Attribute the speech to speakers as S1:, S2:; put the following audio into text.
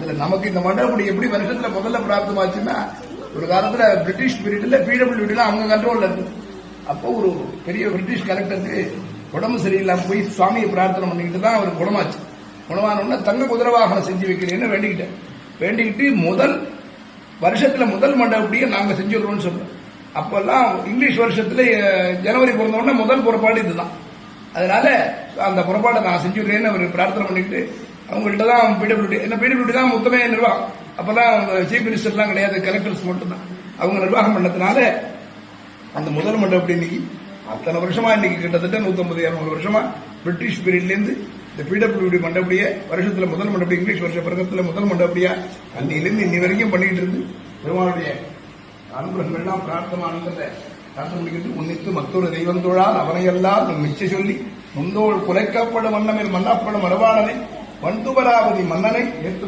S1: அதுல நமக்கு இந்த மண்டபப்படி எப்படி வருஷத்துல முதல்ல பிராப்தமாச்சுன்னா, ஒரு காலத்துல பிரிட்டிஷ் பீரியட்ல பிடபிள்யூடிலாம் அவங்க கண்ட்ரோல்ல இருக்கு. அப்போ ஒரு பெரிய பிரிட்டிஷ் கலெக்டருக்கு உடம்பு சரியில்லாம போய் சுவாமியை பிரார்த்தனை பண்ணிக்கிட்டு தான் அவருக்கு குணமாச்சு. குணமான தங்க குதிரை வாகனம் செஞ்சு வைக்கிறேன்னு வேண்டிக்கிட்டு முதல் வருஷத்துல முதல் மண்டபப்படியே நாங்க செஞ்சுடுறோம்னு சொல்றோம். அப்பெல்லாம் இங்கிலீஷ் வருஷத்துல ஜனவரி பிறந்த உடனே முதல் புறப்பாடு இதுதான். அதனால அந்த புறப்பாடை நான் செஞ்சுடுறேன்னு அவர் பிரார்த்தனை பண்ணிக்கிட்டு அவங்கள்ட்ட தான் பிடபிள்யூடி தான் மொத்தமே நிர்வாகம். அப்பெல்லாம் சீஃப் மினிஸ்டர் எல்லாம் கிடையாது, கலெக்டர்ஸ் மட்டும் தான் அவங்க நிர்வாகம் பண்ணதுனால அந்த முதல் மண்டபப்படி இன்னைக்கு அத்தனை வருஷமா இன்னைக்கு கிட்டத்தட்ட 150-200 வருஷமா பிரிட்டிஷ் பீரியட்ல இருந்து இந்த பிடபிள்யூடி மண்டபடிய வருஷத்துல முதல் மண்டபடி இங்கிலீஷ் வருஷ பிறகத்துல முதல் மண்டபடியா அன்னிலிருந்து இன்னி வரைக்கும் பண்ணிட்டு இருந்து பெருமாளுடைய அனுகிரகங்கள்லாம் பிரார்த்தமானதை பிரார்த்தனை முடிக்கிறது. உன்னித்து மற்றொரு தெய்வந்தோழால் அவனையெல்லாம் மிச்ச சொல்லி முந்தோள் குலைக்கப்படும் வண்ணமில் மன்னப்படும் மரபாளனை வண்டுபராவதி மன்னனை ஏற்று